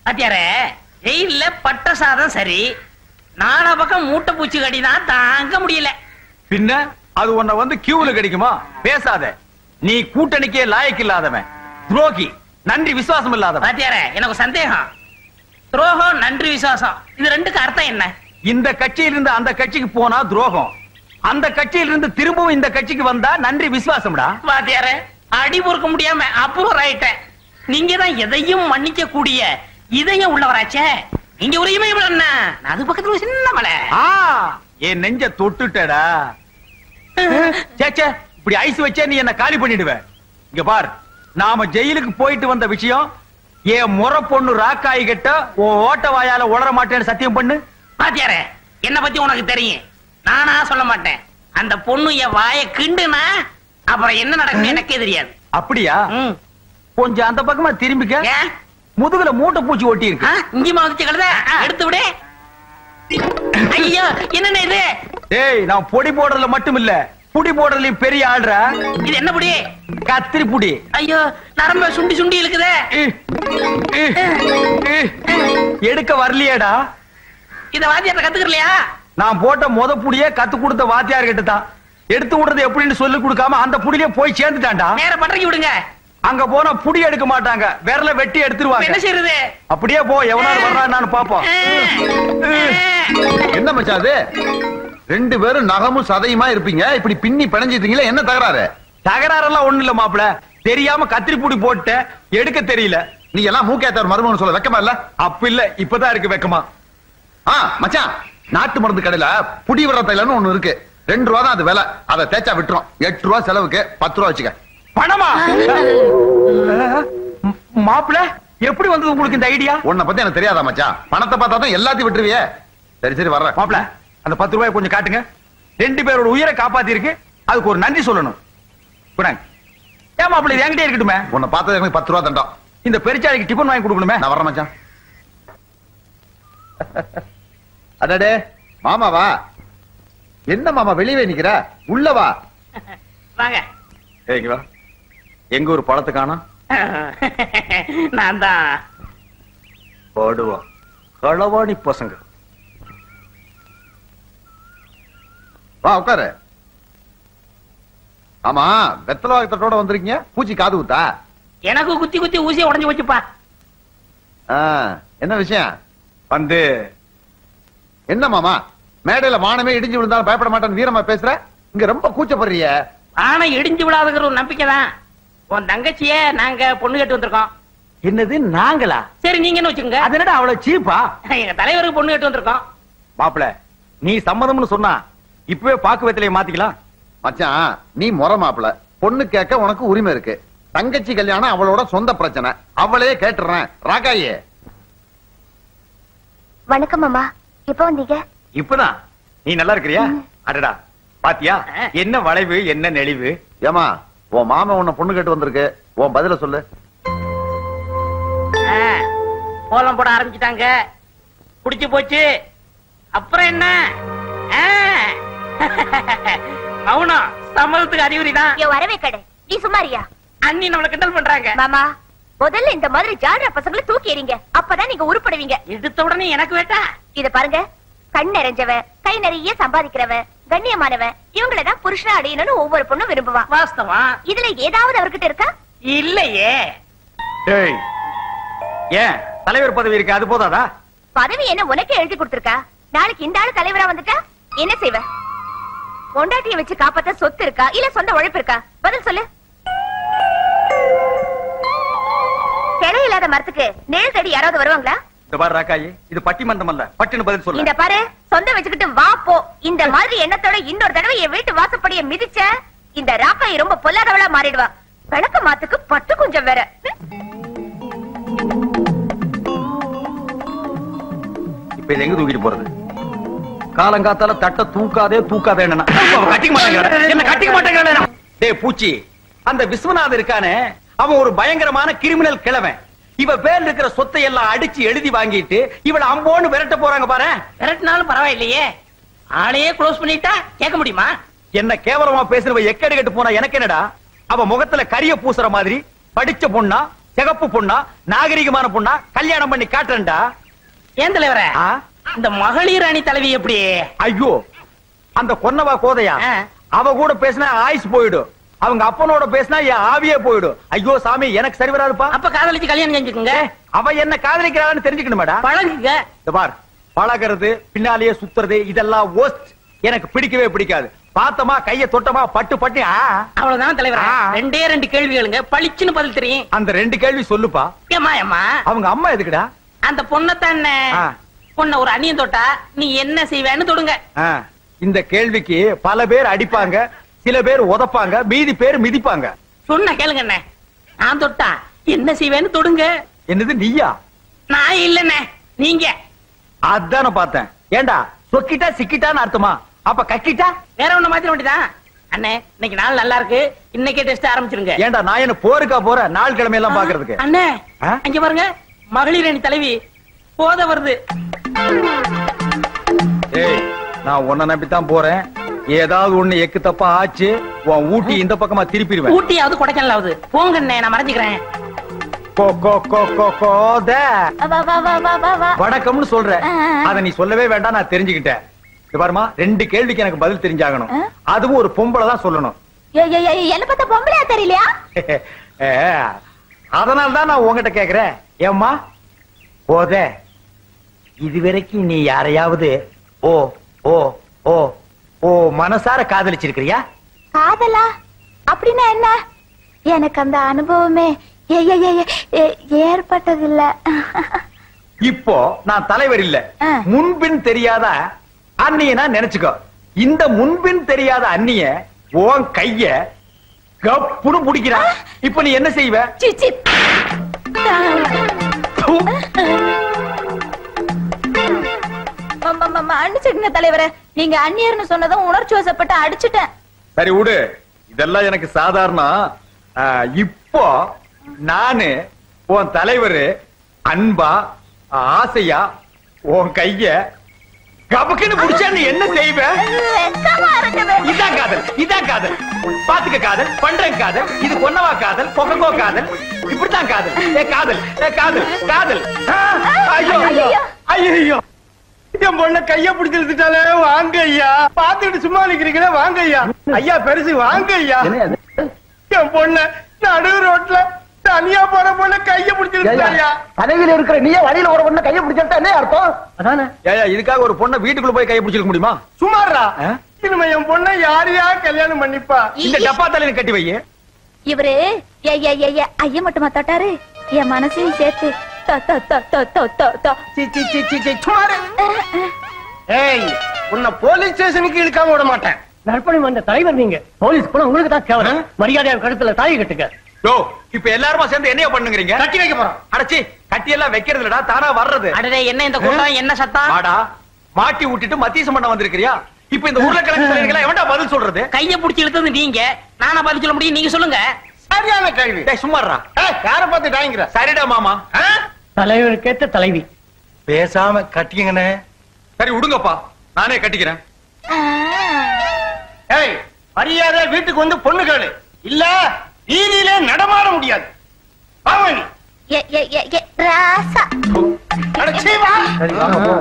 பாத்தியாரே, ஜெயில பட்ட சாதம் சரி, நாலா பக்கம் மூட்டை பூச்சி கடிதான் தாங்க முடியல. பின்ன அது உன்னை வந்து கியூல கிடைக்குமா? பேசாத. நீ கூட்டணிக்கே லாயக்கு இல்லாதவன், துரோகி, நன்றி விசுவாசம் இல்லாதவன். பாத்தியாரே, எனக்கு சந்தேகம். துரோகம், நன்றி விசுவாசம், இது ரெண்டுக்கு அர்த்தம் என்ன? இந்த கட்சியிலிருந்து அந்த கட்சிக்கு போனா துரோகம், அந்த கட்சியிலிருந்து திரும்பவும் இந்த கட்சிக்கு வந்தா நன்றி விசுவாசம்டா. பாத்தியாரே, அடி பொறுக்க முடியாம அப்புறம் ஆயிட்டேன். நீங்க தான் எதையும் மன்னிக்க கூடிய இதயம் உள்ளவராச்சே. நீங்க ஒரு இமயம் என்ன, அது பக்கத்துல ஒரு சின்ன மலை. என் நெஞ்ச தொட்டுட்டடா. சேச்சே, இப்படி ஐஸ் வச்சே நீ என்ன காலி பண்ணிடுவ. இங்க பார், நாம ஜெயிலுக்கு போயிட்டு வந்த விஷயம் என் முறை பொண்ணு ராக்காய் கிட்ட ஓட்ட வாயால உளர மாட்டேன்னு சத்தியம் பண்ணு. பாத்தியாரே, என்ன பத்தி உனக்கு தெரியும், நானா சொல்ல மாட்டேன். அந்த பொண்ணு என் வாய கிண்டுனா அப்புறம் என்ன நடக்கும் எனக்கே தெரியாது. அப்படியா? கொஞ்சம் அந்த பக்கமா திரும்பிக்க. முதுகுல மூட்டை பூச்சி ஒட்டி இருக்கு. இங்கேயுமா வந்துச்சு கழுத, எடுத்து விடு. ஐயோ, என்னென்ன இது? டேய், நான் பொடி போடுறதுல மட்டும் இல்ல, புடி போடுறதுலயும் பெரிய ஆள்ற. இது என்ன புடி? கத்திரி புடி. ஐயோ, நரம்ப சுண்டி சுண்டி இழுக்குதே. எடுக்க வரலையேடா. இத வாத்தியார்ட்ட கத்துக்கலையா? நான் போட்ட முத புடியே கத்து கொடுத்த வாத்தியார் கிட்ட தான். எடுத்து விடுறது எப்படின்னு சொல்லி கொடுக்காம அந்த புடியிலே போய் சேர்ந்துட்டான்டா. நேர பட்டறைக்கு விடுங்க. அங்க போனா புடி எடுக்க மாட்டாங்க, விரல வெட்டி எடுத்துருவாங்க. என்ன செய்யறது? அப்படியே போ, எவனாவது வர்றான்னு பாப்போம். என்ன மச்சான் அது? ரெண்டு பேரும் நகமும் சதையுமா இருப்பீங்க, இப்படி பின்னி பிணைஞ்சிட்டீங்களே, என்ன தகராறு? தகராறெல்லாம் ஒண்ணு இல்ல மாப்பிள, தெரியாம கத்திரி புடி போட்டு எடுக்க தெரியல. நீ எல்லாம் மூக்கேத்தவர் மருமகன் சொல்ல வெக்கமா இல்ல? அப்ப இல்ல, இப்பதான் இருக்கு வெக்கமா. மச்சான், நாட்டு மருந்து கடையில புடி வர தைலன்னு ஒண்ணு இருக்கு, 2 ரூபா தான் அது விலை. அதை தேய்ச்சா விட்டுரும். 8 ரூபா செலவுக்கு 10 ரூபா வச்சுக்க. பணமா? மாப்பிள, எப்படி வந்தது உங்களுக்கு இந்த ஐடியா? உன்னை பத்தி எனக்கு தெரியாதா மச்சான்? பணத்தை பார்த்தா தான் எல்லாத்தையும் விட்டுருவியே. சரி சரி வர்றேன். மாப்பிள, அந்த 10 ரூபாய் கொஞ்சம் காட்டுங்க. 2 பேரோட உயிரை காப்பாத்தி இருக்கு, அதுக்கு ஒரு நன்றி சொல்லணும். ஏன் மாப்பிள, இது என்கிட்டே இருக்கட்டுமே. உன்னை பார்த்தது எனக்கு 10 ரூபா தண்டம். இந்த பெருச்சாளிக்கு டிபன் வாங்கி கொடுக்கணுமே. நான் வர்றேன் மச்சான். அடடே மாமாவா? என்ன மாமா வெளியே நிக்கிற? உள்ள வா. வாங்க. வா. எங்க ஒரு பழத்தை காணோம். நான் தான் போடுவோம் களவாணி பசங்க. வா உட்காரு. ஆமா, வெத்தலை வாக்கத்தோட வந்திருக்கீங்க, பூச்சி காது குத்தா? எனக்கு குத்தி குத்தி ஊசியை உடஞ்சு வச்சுப்பா. என்ன விஷயம்? வந்து என்ன மாமா, மேடையில வானமே இடிஞ்சு விழுந்தாலும் பயப்பட மாட்டேன்னு வீரமா பேசுற, இங்க ரொம்ப கூச்சப்படுறிய. ஆனா இடிஞ்சு விழாதுங்கிற ஒரு நம்பிக்கை தான். உன் தங்கச்சிய நாங்க பொண்ணு கேட்டு வந்திருக்கோம். என்னது நாங்களா? சரி, நீங்க என்ன வச்சுங்க. அது என்னடா அவ்வளவு சீப்பா? எங்க தலைவருக்கு பொண்ணு கேட்டு வந்திருக்கோம். மாப்பிள, நீ சம்மதம்னு சொன்னா இப்பவே பாக்கு வெத்தலையை மாத்திக்கலாம். மச்சான், நீ முறை மாப்பிள, பொண்ணு கேட்க உனக்கு உரிமை இருக்கு. தங்கச்சி கல்யாணம் அவளோட சொந்த பிரச்சனை, அவளே கேட்டுறேன். ராகாயே. வணக்கம் மாமா, எப்ப வந்தீங்க? இப்பதான். நீ நல்லா இருக்கிறியா? அடடா, பாத்தியா என்ன வளைவு, என்ன நெளிவு. ஏமா, உன் மாமா உன்னை பொண்ணு கேட்டு வந்திருக்கு, உன் பதில சொல்லு. கோலம் போட ஆரம்பிச்சுட்டாங்க, குடிச்சு போச்சு. அப்புறம் என்ன? மௌனம் சம்மதத்துக்கு அறிகுறிதான். வரவே கடை, நீ சும்மாரியா? அண்ணி நம்மள கிண்டல் பண்றாங்க. மாமா, முதல்ல இந்த மாதிரி ஜால்ரா பசங்களை தூக்கி எறிங்க, அப்பதான் நீங்க உருப்படுவீங்க. எடுத்த உடனே எனக்கு வேட்டா? இத பாருங்க, கண் நிறைஞ்சவன், கை நிறைய சம்பாதிக்கிறவன், கண்ணியமானவன், இவங்களதான் புருஷனா அடையணும்னு ஒவ்வொரு பொண்ணும் விரும்புவான். வாஸ்தவம். இதுல ஏதாவது அவர்கிட்ட இருக்கா? இல்லையே. ஏன் தலைவர் பதவி இருக்கு, அது போதாதா? பதவி என்ன உனக்கே எழுதி கொடுத்திருக்கா? நாளைக்கு இந்த ஆளு தலைவரா வந்துட்டா என்ன செய்வ? பொண்டாட்டியை வச்சு காப்பாத்த சொத்து இருக்கா, இல்ல சொந்த உழைப்பு இருக்கா? பதில் சொல்லு. கிளை இல்லாத மரத்துக்கு நேர் தேடி யாராவது வருவாங்களா? இந்த பாரு ராக்காயி, இது பட்டிமன்றம் அல்ல, பட்டின பதில் சொல்லு. இந்த பாரு, சொந்த வச்சுக்கிட்டு வா போ. இந்த மாதிரி எண்ணத்தோட இன்னொரு தடவை என் வீட்டு வாசப்படியை மிதிச்ச இந்த ராக்காயி ரொம்ப பொல்லாதவளா மாறிடுவா. விளக்க மாத்துக்கு பட்டு கொஞ்சம் வேற. இப்ப இது எங்க தூக்கிட்டு போறது? காலங்காத்தால தட்ட தூக்காதே தூக்காதே. என்ன கட்டிக்க மாட்டேங்கிறானே. டேய் பூச்சி, அந்த விஸ்வநாதன் இருக்கானே, அவன் ஒரு பயங்கரமான கிரிமினல் கிழவன். இவ பேர்ல இருக்கிற சொத்தை எல்லாம் அடிச்சு எழுதி வாங்கிட்டு இவள அம்போன்னு விரட்ட போறாங்க பாரு. விரட்டினாலும் பரவாயில்லையே, ஆளையே க்ளோஸ் பண்ணிட்டா கேட்க முடியுமா? என்ன கேவலமா பேசுறவ எக்கடி கட்டு போனா எனக்கு என்னடா? அவ முகத்துல கரிய பூசுற மாதிரி படிச்ச பொண்ணா, சிகப்பு பொண்ணா நாகரிகமான பொண்ணா கல்யாணம் பண்ணி காட்டுறேன்டா. ஏன் தலைவரே இந்த மகளிர் அணி தலைவி எப்படி? ஐயோ அந்த கொன்னவா கோதையா அவ கூட பேசினா ஆயுஸ் போயிடும். அவங்க அப்பனோட பேசினா என் ஆவியே போயிடும். ஐயோ சாமி எனக்கு சரி வராதுப்பா. அப்ப காதலிச்சு கல்யாணம் செஞ்சுக்குங்க. அவ என்ன காதலிக்கிறான்னு தெரிஞ்சுக்கணுமாடா. பழகுங்க. இந்த பார் பழகிறது பின்னாலேயே சுத்துறது இதெல்லாம் worst. எனக்கு பிடிக்கவே பிடிக்காது. பார்த்தமா கைய தொட்டமா பட்டு பட்டு அவ்வளவுதான் தலைவரே. ரெண்டே ரெண்டு கேள்வி கேளுங்க பளிச்சுன்னு பதில் தெரியும். அந்த ரெண்டு கேள்வி சொல்லுப்பா. ஏமா அவங்க அம்மா எதுக்குடா? அந்த பொண்ணத்தான பொண்ண ஒரு அணியன் தொட்டா நீ என்ன செய்வேன்னு தொடுங்க. இந்த கேள்விக்கு பல பேர் அடிப்பாங்க, சில பேர் உதப்பாங்க, மீதி பேர் மிதிப்பாங்க. சொன்ன கேளுங்க அண்ணே. நான் தொட்டா என்ன செய்வேன்னு தொடுங்க. என்னது நீயா? நான் இல்லண்ணே நீங்க. அதான பார்த்தேன். ஏண்டா சொக்கிட்டா சிக்கிட்டான்னு அர்த்தமா? அப்ப கக்கிட்டா வேற ஒண்ணு மாத்திர வேண்டியதான். அண்ணே இன்னைக்கு நாள் நல்லா இருக்கு, இன்னைக்கே டெஸ்ட் ஆரம்பிச்சிருங்க. ஏண்டா நான் என்ன போருக்கா போற நாள் கிழமை எல்லாம் பாக்குறதுக்கு? அண்ணே அங்க பாருங்க மகளிர் அணி தலைவி போத வருது. ஏய் நான் உன்னை நம்பித்தான் போறேன். ஏதாவது ஒண்ணு எக்கு தப்பா ஆச்சு உன் ஊட்டி இந்த பக்கமா திருப்பிடுவேன். ஊட்டியாவது கொடைக்கானலாவது போங்க அண்ணே, நான் மறைஞ்சுக்கிறேன். வணக்கம்னு சொல்ற அத நீ சொல்லவே வேண்டாம், நான் தெரிஞ்சுக்கிட்டேன். பாருமா ரெண்டு கேள்விக்கு எனக்கு பதில் தெரிஞ்சாகணும். அதுவும் ஒரு பொம்பளை தான் சொல்லணும். என்ன பார்த்தா பொம்பளையா தெரியலையா? அதனால்தான் நான் உங்ககிட்ட கேக்குறேன். ஏம்மா போத இதுவரைக்கும் நீ யாரையாவது ஓ ஓ ஓ ஓ மனசார காதலிச்சிருக்கிறியா? காதலா அப்படின்னா என்ன? எனக்கு அந்த அனுபவமே ஏற்பட்டதில்ல. இப்போ நான் தலைவர் இல்ல, முன்பின் தெரியாத அண்ணியனா நினைச்சுக்கோ. இந்த முன்பின் தெரியாத அண்ணிய உன் கைய கப்புன்னு பிடிக்கிறா. இப்ப நீ என்ன செய்வ? அடிச்சுங்க தலைவரே. நீங்க அந்நியர்னு சொன்னதும் உணர்ச்சி வசப்பட்டு அடிச்சுட்டேன். சரி விடு, இதெல்லாம் எனக்கு சாதாரணம். இப்போ நானு உன் தலைவரு அன்பா ஆசையா உன் கைய கபக்குன்னு புடிச்சா நீ என்ன செய்வ? இதான் காதல், இதான் காதல். பாத்துக்க காதல், பண்றேன் காதல், இது கொன்னவா காதல், கொக்கோ காதல், இப்படித்தான் காதல். காதல் காதல் காதல். ஐயோ ஐயோ என் பொண்ண கைய பிடிச்சு இழுத்துட்டாலே. வாங்க ஐயா, பாத்துக்கிட்டு சும்மா நிக்கிறீங்களே. வாங்க ஐயா, ஐயா பெருசு வாங்க ஐயா. என் பொண்ண நடு ரோட்ல தனியா போற பொண்ண கைய பிடிச்சு இழுத்துட்டாயா? கதையில இருக்கிற நீயே வழியில ஒரு பொண்ண கைய பிடிச்சா என்ன அர்த்தம்? அதானே. ஏயா இதுக்காக ஒரு பொண்ண வீட்டுக்குள்ள போய் கைய பிடிச்சிருக்க முடியுமா? சுமாரா இனிமே என் பொண்ண யாரையா கல்யாணம் பண்ணிப்பா? இந்த டப்பா தலையில கட்டி வை. இவரு ஐயா மட்டுமா தொட்டாரு, என் மனசையும் சேர்த்து உன்னை போலீஸ் ஸ்டேஷனுக்கு இழுக்காம விட மாட்டேன். நற்பணி வந்த தலைவர் நீங்க. போலீஸ் போனா உங்களுக்கு தான் கேவலம். மரியாதையா கழுத்துல தாலி கட்டுங்க. யோ இப்ப எல்லாரும் சேர்ந்து என்னைய பண்ணுங்கறீங்க? கட்டி வைக்க போறோம். அடச்சி கட்டி எல்லாம் வைக்கிறது இல்லடா, தானா வர்றது. அடடே என்ன இந்த கூட்டம், என்ன சத்தம்? ஆடா மாட்டி விட்டுட்டு மத்தியசம் பண்ண வந்திருக்கியா? இப்ப இந்த உருளைக்கிழங்கு சொல்றீங்களா? எவன்டா பதில் சொல்றது? கைய புடிச்சு இழுத்தது நீங்க, நானா பதில் சொல்ல முடியும்? நீங்க சொல்லுங்க. சரியான கேள்வி. டேய் சும்மாறா. யார பார்த்து டாய்ங்கற? சரிடா மாமா. தலைவருக்கேத்த தலைவி. பேசாம கட்டிக்கங்கனே. சரி விடுங்கப்பா, நானே கட்டிக்கிறேன். ஏய் மரியாதை வீட்டுக்கு வந்து பொண்ணு கேளு, இல்ல வீதியிலே நடமாட முடியாது. பாவனி ராசா அடச்சி வா. சரி வாங்க போ.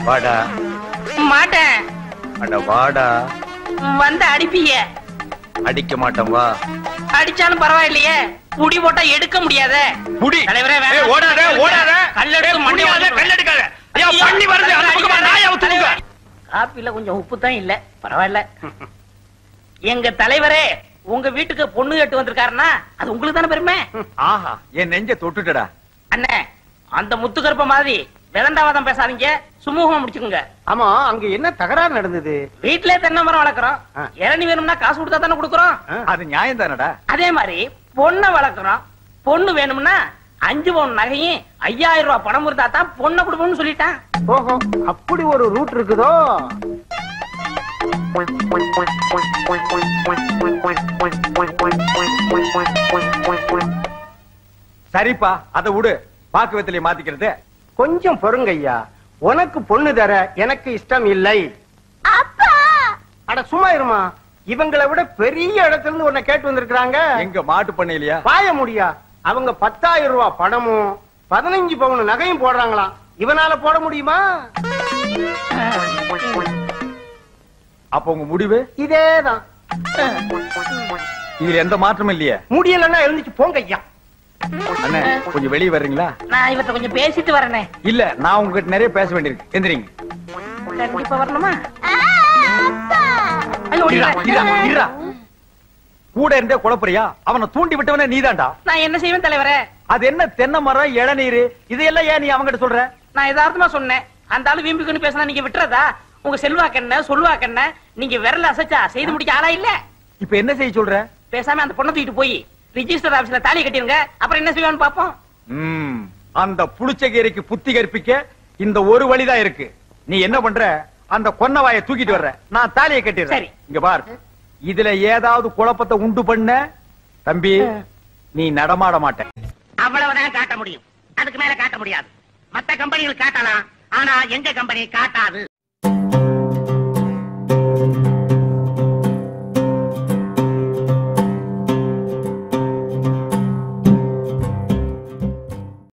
வாடா. மாட்டேன். அட வாடா. வந்து அடிப்பீங்க. அடிக்க மாட்டேன் வா. அடிச்சாலும் பரவாயில்லையே, புடி போட்டா எடுக்க முடியாதே. புடி. தலைவரே ஏய் ஓடாத ஓடாத. கல்லெடுத்து மண்ணியாத கல்லெடுக்காத. ஐயா பண்ணி வருது, அந்த பக்கமா நாயா ஊத்துங்க. காப்பில கொஞ்சம் உப்பு தான் இல்ல, பரவாயில்ல. எங்க தலைவரே உங்க வீட்டுக்கு பொண்ணு கேட்டு வந்திருக்காருன்னா அது உங்களுக்கு தானே பெருமை. ஆஹா என் நெஞ்ச தொட்டுட்டடா. அண்ணே அந்த முத்துக்கருப்ப மாதிரி விதண்டாவாதம் பேசாதீங்க, சுமூகமா முடிச்சுக்குங்க. ஆமா அங்க என்ன தகராறு நடந்தது? வீட்லயே தென்னை மரம் வளர்க்குறோம், இளநீ வேணும்னா காசு கொடுத்தா தானே கொடுக்குறோம். அது நியாயம் தானடா. அதே மாதிரி பொண்ணை வளர்க்குறோம், பொண்ணு வேணும்னா 5 பவுன் நகையும் 5000 ரூபாய் பணம் இருந்தா தான் பொண்ணை கொடுப்போம்னு சொல்லிட்டான். ஓஹோ அப்படி ஒரு ரூட் இருக்குதோ. சரிப்பா அத விடு, பாக்கு வெத்தலையை மாத்திக்கிறது. கொஞ்சம் பொறுங்க ஐயா. உனக்கு பொண்ணு தர எனக்கு இஷ்டம் இல்லை. அப்பா அட சும்மா இருமா. இவங்களை விட பெரிய இடத்துல இருந்து உன்னை கேட்டு வந்திருக்காங்க. எங்க மாட்டு பண்ணையிலயா? பாய முடியா? அவங்க 10,000 ரூபாய் பணமும் 15 பவுன் நகையும் போடுறாங்களாம். இவனால போட முடியுமா? அப்ப உங்க முடிவு இதேதான். இதுல எந்த மாற்றமும் இல்லையே. முடியலன்னா எழுந்துச்சு போங்க ஐயா. அண்ணே கொஞ்சம் வெளியே வர்றீங்களா? நான் இவர்ட்ட கொஞ்சம் பேசிட்டு வரேனே. இல்ல நான் உங்ககிட்ட நிறைய பேச வேண்டியிருக்கு. எந்திரிங்க. கண்டிப்பா வரணுமா? அப்பா ஐயோ, இருடா, இருடா, இருடா. கூட இருந்தே குழப்பறியா? அவனை தூண்டி விட்டவனே நீதான்டா. நான் என்ன செய்வேன் தலைவரே? அது என்ன தென்னை மரம், இளநீர், இதையெல்லாம் ஏன் நீ அவங்கிட்ட சொல்ற? நான் யதார்த்தமா சொன்னேன். அந்த ஆளு வீம்புக்குன்னு பேசினா நீங்க விட்டுறதா? உங்க செல்வாக்கண்ண சொல்வாக்கண்ண நீங்க விரல அசைச்சா செய்து முடிக்க ஆளா இல்ல. இப்ப என்ன செய்ய சொல்ற? பேசாம அந்த பொண்ணை தூக்கிட்டு போய் ரிஜிஸ்டர் ஆபீஸ்ல தாலி கட்டிருங்க. அப்புறம் என்ன செய்வான்னு பாப்போம். அந்த புளிச்சகீரைக்கு புத்தி கற்பிக்க இந்த ஒரு வழிதான் இருக்கு. நீ என்ன பண்ற? அந்த கொன்னவாயை தூக்கிட்டு வர்ற, நான் தாலியை கட்டிடுறேன். சரி. இங்க பார், இதுல ஏதாவது குழப்பத்தை உண்டு பண்ண தம்பி நீ நடமாட மாட்ட. அவ்வளவுதான் காட்ட முடியும். அதுக்கு மேல காட்ட முடியாது. மத்த கம்பெனிகள் காட்டலாம், ஆனா எங்க கம்பெனி காட்டாது.